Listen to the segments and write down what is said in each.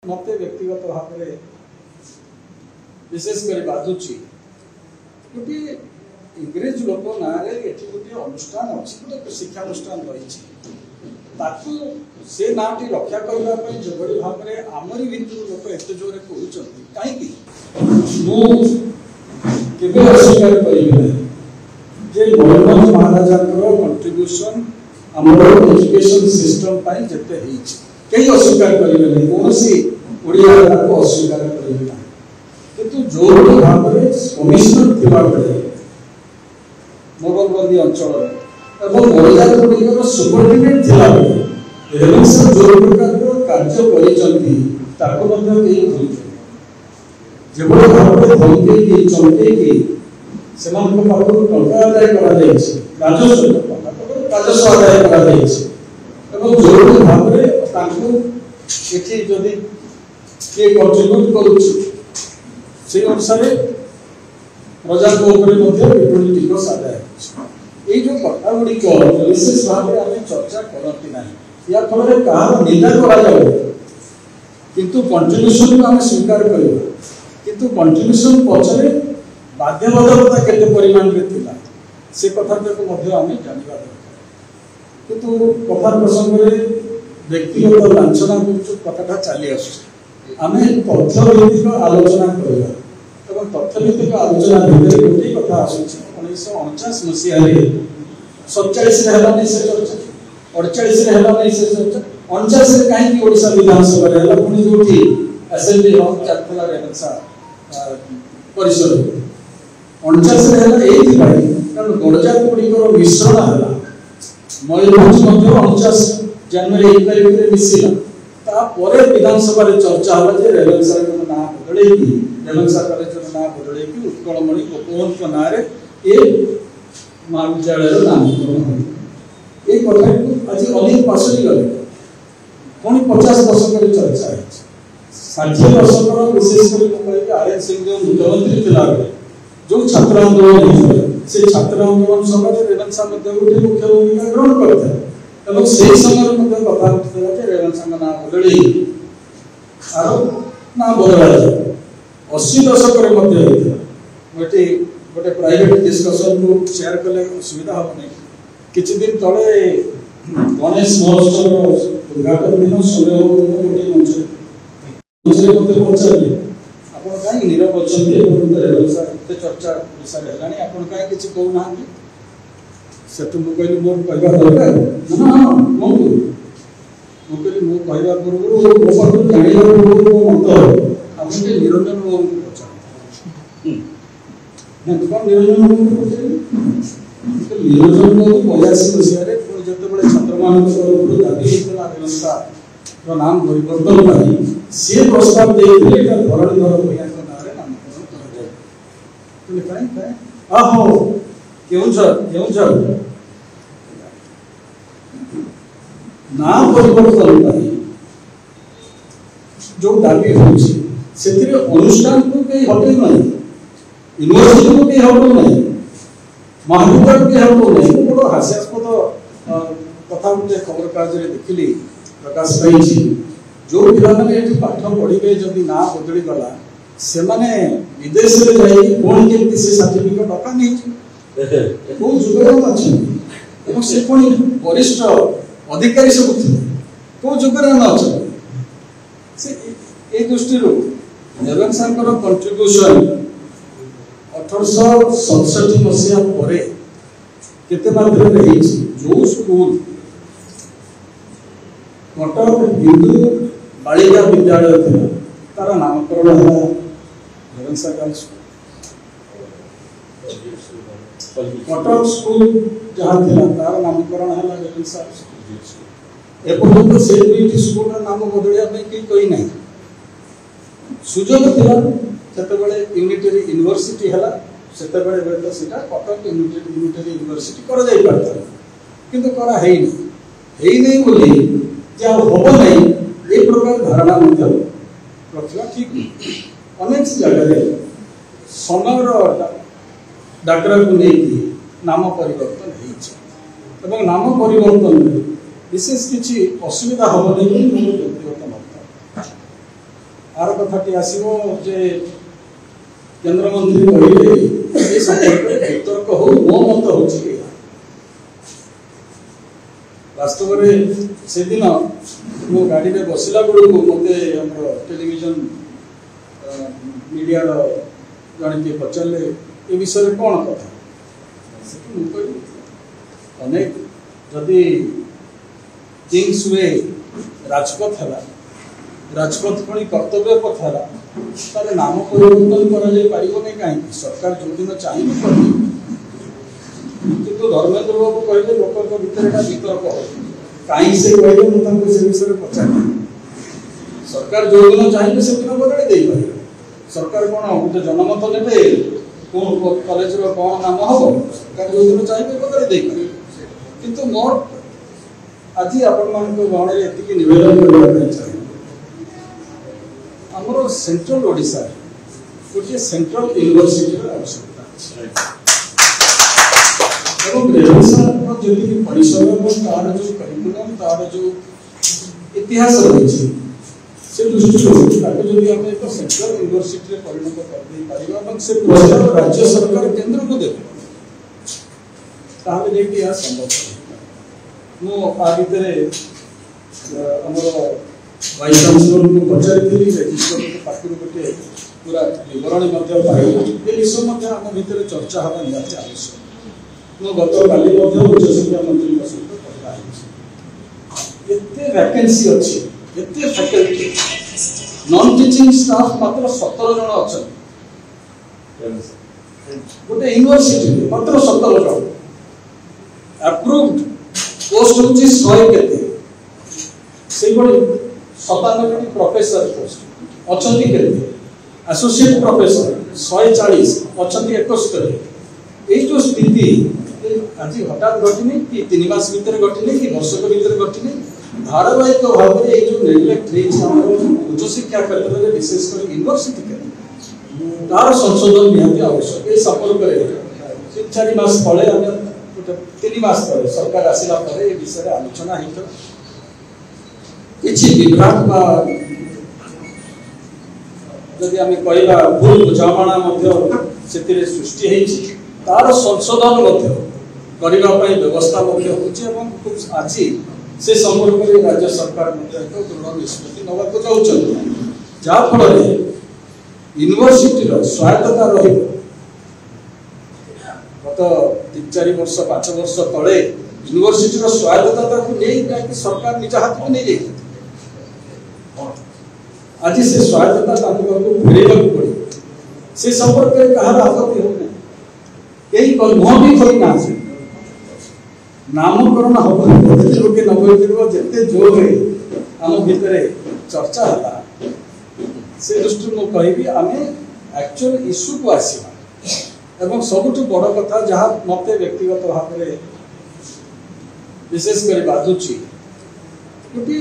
मत व्यक्तिगत भाव में विशेषकर बाधुची गोटे इंग्रेज लोक ना गोटे अनुष्ठान अच्छी गोटे शिक्षानुष्ठान रही से नाटी रक्षा करने जो भाव में आमरी भितर लोग एत जोर कहीं अस्वीकार करें मयूरभंज महाराजा कंट्रीब्यूशन आम एजुकेशन सिस्टम जिते कहीं अस्वीकार करेंगे कौन ओडिया को अस्वीकार करेंगे किंतु जो भाव में कमिशनर थिबा बेले मोगलबंदी अंचल एवं बड़जात गुड़िकर सुपरिटेडेंट थिला बेले रेवेन्सा जो प्रकार कार्य कर जो भाव में धमके चमके से टंका आदाय राजस्व आदाय जो भाव में जदि किए कंट्रीब्यूट कर अनुसार प्रजा विपुल टिकस आदाय ये जो कथा गुड़िक विशेष भाव में आम चर्चा करती ना या फल कहार निंदा किंतु कंट्रीब्यूशन को आम स्वीकार करवा किंतु कंट्रीब्यूशन पछरे बाध्यबाधकता केते परिमाण रे थिला से कथा को आम जानवा दरकार किंतु कथा प्रसंग में व्यक्तिगत लांछना कथाटा चली आम तथ्यभित्तिक आलोचना करवा एवं तथ्यभित्तिक आलोचना भितर गोटे कथा आसूची 1949 मसीह 47 से चर्चा 48 से चर्चा 49 कहीं ओडिशा विधानसभा रे पुणी जो असेंबली हॉल चलता रेवेन्सा परिसर 49 कारण गणजात गुड़िकर मिश्रण है मयूरभंज 49 जनवरी 1 तारिख मिसिला तापर विधानसभा चर्चा है रेवेन्सा ना बदल रेवेन्सा कॉलेज ना बदल उत्कलमणि गोपवंत ना महाविद्यालय नामकरण ये कथा आज अनेक पासरी गले पुणी 50 दशक चर्चा है 60 दशक विशेषकर आर एन सिंह जो मुख्यमंत्री थिला जो छात्र आंदोलन होता से छात्र आंदोलन समय रेवेन्सा गोटे मुख्य भूमिका ग्रहण करता से समय कथा उठा रेवेन्सा ना बदल ना बदला 80 दशक गोटे प्राइवेट डिस्कशन को शेयर कले सुविधा हम नहीं किछि दिन तले गणेश महोत्सव उद्घाटन दिन समय गोटे मंच पचारे आप कहीं नीरव अच्छा चर्चा विषय है आप किसी कहूना से कहली मोर कह दरकार कहूँ मुझे मो कहवा पूर्व मो पाख जानवर पूर्व मो मत आप निरंजन बाबू को पचार कौन निरंजन बाबू को पचार निरंजन बाबू 82 मसीह जो छात्र मान दाबी होता नाम परिवर्तन पाई सी प्रस्ताव देते धरणीधर भैया ना परिवर्तन पाई जो दाबी अनुष्ठान को कहीं हटे ना यूनिवर्सिटी को कहीं हटू ना महाविद्यालय को हटू ना बड़ हास्यास्पद कथा गोटे खबर कागज देखिली प्रकाश पाई जो पिलाने पाठ पढ़े जदि ना बदली गला से माने विदेश में जाई कौन केमती से सर्टिफिकेट अका नहीं को जुगरे अछि एवं से कोन वरिष्ठ अधिकारी सब थे को जुगरे न अछि से ए दृष्टि रो रेवेन्सा कर कंट्रीब्यूशन 1867 मसीहा परे केते मात्रा रे जो स्कूल कटक हिंदू बालिका विद्यालय था तार नामकरण है रेवेन्सा गर्ल्स कटक स्कूल जहाँ थी तार नामकरण है रेवेन्सा एपर्यंत से दुईटी स्कूल नाम बदलिया कही ना सुजोग थिला सेतबेले यूनिटरी यूनिवर्सिटी हला सेतबेले बेले सेटा कटक यूनिटरी यूनिवर्सिटी करा जाई पारता किंतु करा है नहीं बोली जे हम नहीं ये प्रकार धारणा रखा ठीक अनेक जगह समय डाकरा को लेकिन नाम परिवर्तन हो नाम परिवर्तन विशेष किसी असुविधा हम नहीं व्यक्तिगत मत आर कथाटी आसो जे केंद्र मंत्री कहले संपर्क वितर्क हो मो मत हो वास्तव में से दिन मो गाड़ी में बसला बेलू मत टेलीविजन मीडिया जन किए पचारे ये विषय कौन कथा अनेक जदि किंग्स वे राजपथ है राजपथ पुणी कर्तव्य पथ है तार नाम परिवर्तन करें सरकार जो दिन चाहिए किंतु धर्मेंद्र बाबू कहले लोक भितर वितर्क हो कहीं से कहले मुझे से विषय पचार सरकार जो दिन चाहिए से दिन बदल दे पारे सरकार कौन गोटे जनमत ने कौन कॉलेज कौन नाम हम सरकार जो दिन चाहिए बदल दे पारे किंतु मोर आज आपण गहण ये नवेदन करने चाहिए आमर सेंट्रल ओडिशा गोटे सेंट्रल यूनिवर्सिटी आवश्यकता जी परिसर तार जो करिकुलम तार जो इतिहास रही से दृष्टि जब आम एक सेंट्रल यूनिवर्सिटी परिणत कर से पुरस्कार राज्य सरकार केंद्र को देवे संभव मु भितर वाइस चांसलर को पचारि रेजिस्टर पाखर गोटे पूरा विवरणी विषय आम भितर चर्चा हाँ निहाती आवश्यक मु गत काली उच्च शिक्षा मंत्री सहित कथा एते वैकेंसी अच्छी एते फैकल्टी नॉन टीचिंग स्टाफ मात्र 17 जन अच्छा गोटे यूनिवर्सिटी मात्र 17 जन अप्रूव्ड पोस्ट होची 100 केते से बड़ी 97 प्रोफेसर पोस्ट अछंती केते एसोसिएट प्रोफेसर 140 अछंती 71 ए जो स्थिति आज हठात घटनी कि 3 मास भीतर घटनी कि वर्षक भीतर घटनी धारावाहिक भाव में जो नेग्लेक्ट उच्च शिक्षा क्षेत्र में विशेषकर यूनिवर्सिटी तार संशोधन निहाती आवश्यक ये संपर्क में 3-4 मास तले 3 मास तले सरकार आसिला परे ए विषय आलोचना हित किछि विभाग जदि आम कहला भूल बुझामणा सृष्टि होती तार संशोधन करने व्यवस्था खूब आज से संपर्क में राज्य सरकार एक दृढ़ निष्पत्ति नवाक चाहते जहाँफल यूनिवर्सिटी स्वायत्तता गत 3-4 वर्ष 5 वर्ष तले यूनिवर्सिटी स्वायत्तता को नहीं सरकार निज हाथ में नहीं जाती आज से स्वायत्तता फेरवा पड़े से संपर्क में कहार आपत्ति होना यही मुह भी खोई ना नामकरण हम लोग नबे जोर आम भितर चर्चा है से दृष्टि मुझे कहबी आम एक्चुअल इश्यू को आसवा एवं सबुठ बड़ कथा जहाँ मत व्यक्तिगत भाव में विशेषकर बाधुची गोटे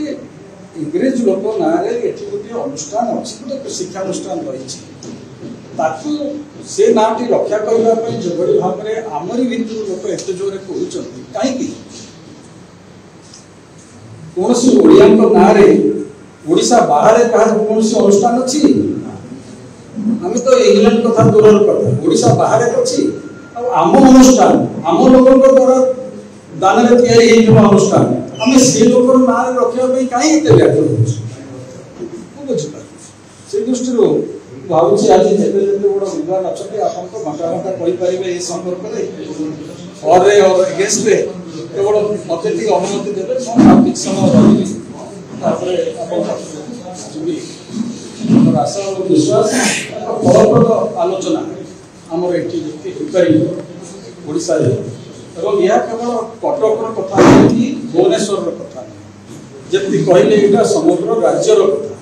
इंग्रेज लोक ना गोटे अनुष्ठान अच्छी गोटे शिक्षानुष्ठान रही से नाटी रक्षा करने जो भाव में आमरी भितर लोक एत जोर कहते कहीं कौन ओडिया ना बाहर कौन अनुष्ठान अच्छी आम तो इंग्लैंड कथा दूर कथा ओडिशा बाहर अच्छी आम अनुष्ठान आम लोक द्वारा दान अनुष्ठान आम से लोक ना रखापी कहीं व्याकुल बुझीपार से दृष्टि भावी आज जिते बड़ विद्वान अच्छा आप घंटा घंटा कहींपारे ये संपर्क में और एगेन्स्ट केवल मत अनुमति देते कि समय रही आशा और विश्वास फलप्रद आलोचना आमर ये ओडिशा यह केवल कटक कथा नहीं भुवनेश्वर कथा जमी कहले यहाँ समग्र राज्यर कथा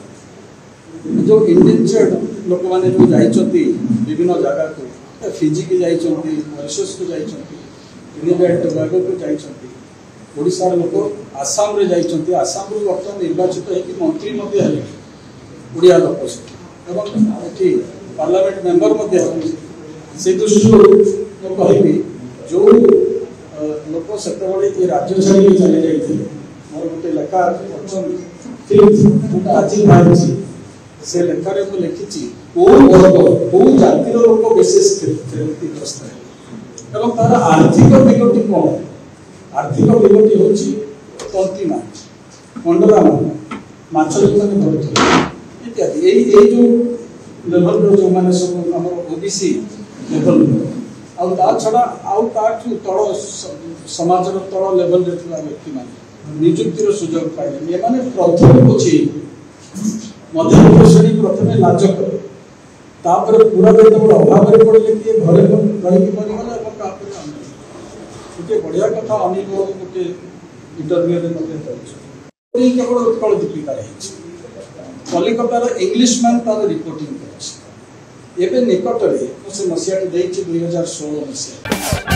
जो इंडेंजर्ड लोक मैंने जो जाइछंती विभिन्न जगह को फिजी के जाइछंती मॉरिशस को जाइछंती ट्रिनिडाड टोबागो को जाइछंती ओडिशा लोक आसाम रे जाइछंती आसाम रो वर्तमान निर्वाचित होकर मंत्री मध्ये हेले ओडिया लोक एवं एठी पार्लियामेंट मेंबर मध्ये से दृष्टि मैं कहबी जो लोक से राज्य छाड़ी चले जाइए मोर गोटे लेखा आज बाहर से लेखार मुझे लिखी कौ वर्ग कौ जातिर लोक विशेष क्षतिग्रस्त है और तार आर्थिक दिगटी कौन आर्थिक दिगटी हूँ तंती माछ कंडरा माछ जो मैंने धरुले इत्यादि यही जो लेवल जो मैंने सब आम ओबीसी लेवल आ छड़ा आउ तल समाज तल लेवल व्यक्ति मैंने निजुक्तिर सुजोग पाइले ये मैंने प्रथम बुझे मध्यम श्रेणी प्रथम लाज कले तापर पूरा जो अभाव पड़े किए घरे रही मरीगला गोटे बढ़िया कथा अनिल गोटे इंटरव्यू केवल उत्कल दीपिका कलिकतार इंग्लिश मैन तार रिपोर्टिंग कर निकट में से मसीहा 2016 मसीहा